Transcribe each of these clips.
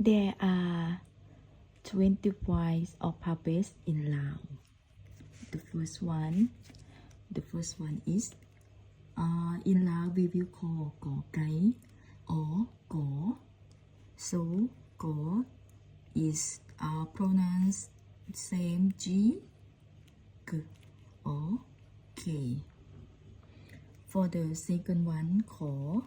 There are 25 alphabets in Lao. The first one is in Lao we will call Ko Kai or Ko. So Ko is pronounced same G, K or K. For the second one, Ko,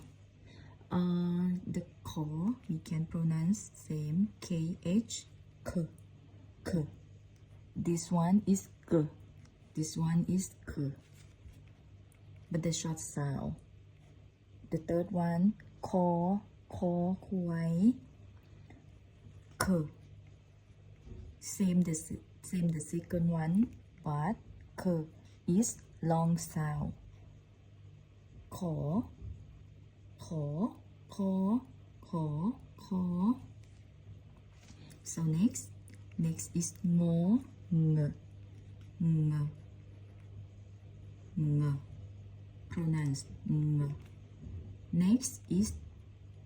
the Ko we can pronounce same KH, K, K. This one is K. This one is K, but the short sound. The third one, Ko, Kuai, K. Same the second one, but K is long sound. Ko. So next is Ngo, Ng, pronounced Ng. Next is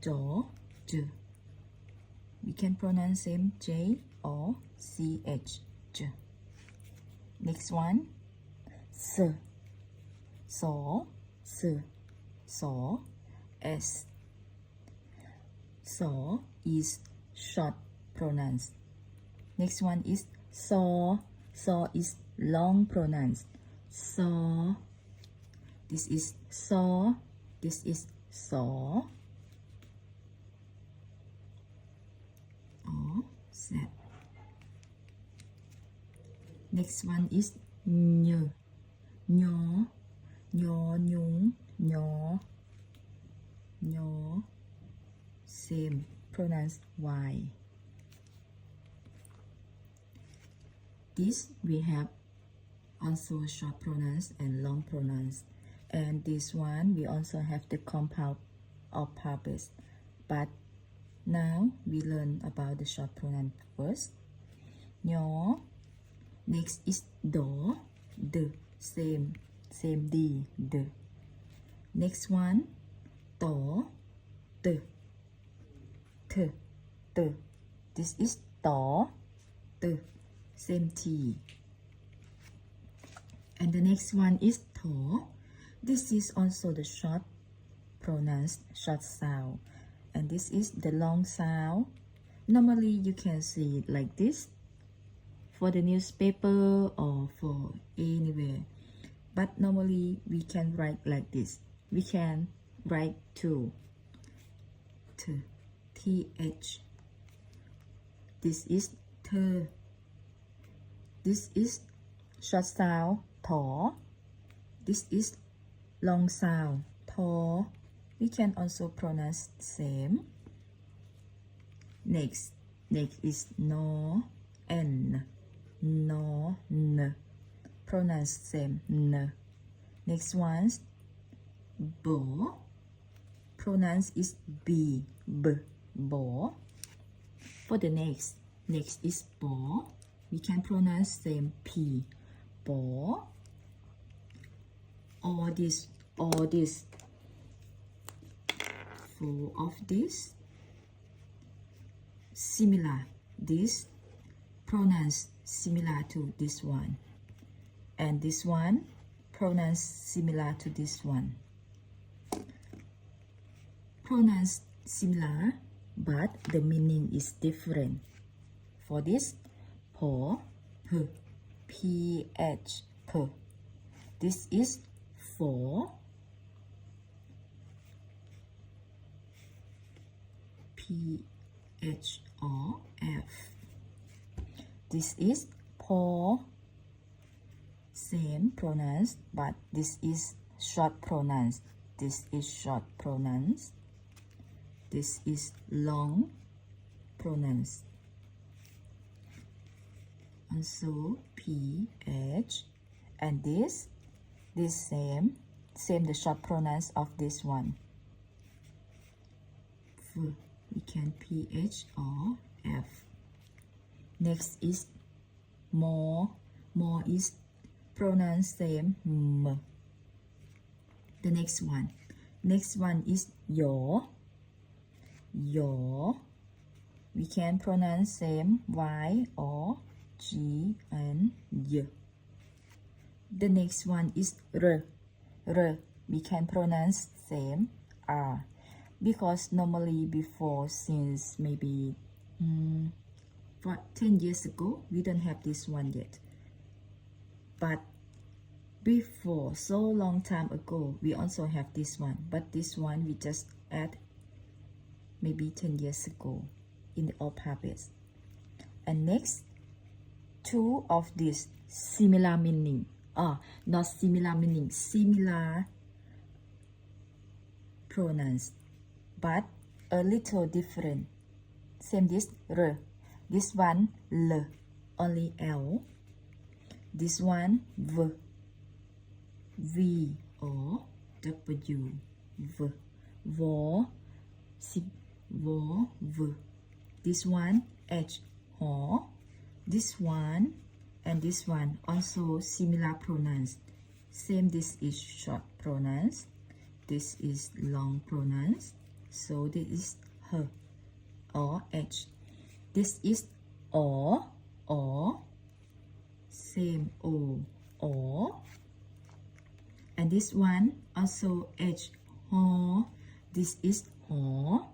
Jo, J. We can pronounce same J or CH, J. Next one, S, So, S. So is short pronounced. Next one is So is long pronounced. So. This is So. This is So. Or Z. Next one is Nyo, Nhung, Nyo. Same, pronounced Y. This we have also short pronouns and long pronouns. And this one we also have the compound alphabets. But now we learn about the short pronoun first. Nyo. Next is Do, D. Same D, D. Next one, To, T, T. This is To, T. Same T. And the next one is To. This is also the short pronounced short sound. And this is the long sound. Normally you can see it like this for the newspaper or for anywhere. But normally we can write like this. We can write to, TH. This is T. This is short sound, To. This is long sound, To. We can also pronounce same. Next is No, N. No, N. Pronounce same, N. Next one, Bo. Pronounce is B, Bo. For the next is Bo. We can pronounce same P, Bo. All this. Four of this similar. This pronounced similar to this one, and this one pronounced similar to this one. Pronounced similar, but the meaning is different. For this, Po, P, PH, P. This is for, PH or F. This is Po, same pronouns, but this is short pronouns. This is short pronouns. This is long pronouns. Also PH, and this same the short pronouns of this one. F. We can PH or F. Next is Mo. Mo is pronounced same, M. The next one is Yo. we can pronounce same Y or G and Y. The next one is R. R. We can pronounce same R. Because normally before, since maybe 10 years ago, we don't have this one yet. But before, so long time ago, we also have this one. But this one we just add maybe 10 years ago in the alphabet. And next, two of these similar meaning. Not similar meaning, similar pronouns, but a little different. Same this R. This one L, only L. This one V, V or W, V, Vo, Vo, V. This one H, Ho. This one and this one also similar pronouns. Same, this is short pronouns. This is long pronouns. So this is her or H. This is or, same O, or. And this one also H, ho. This is ho.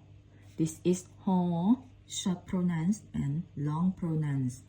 This is ho, short pronouns and long pronouns.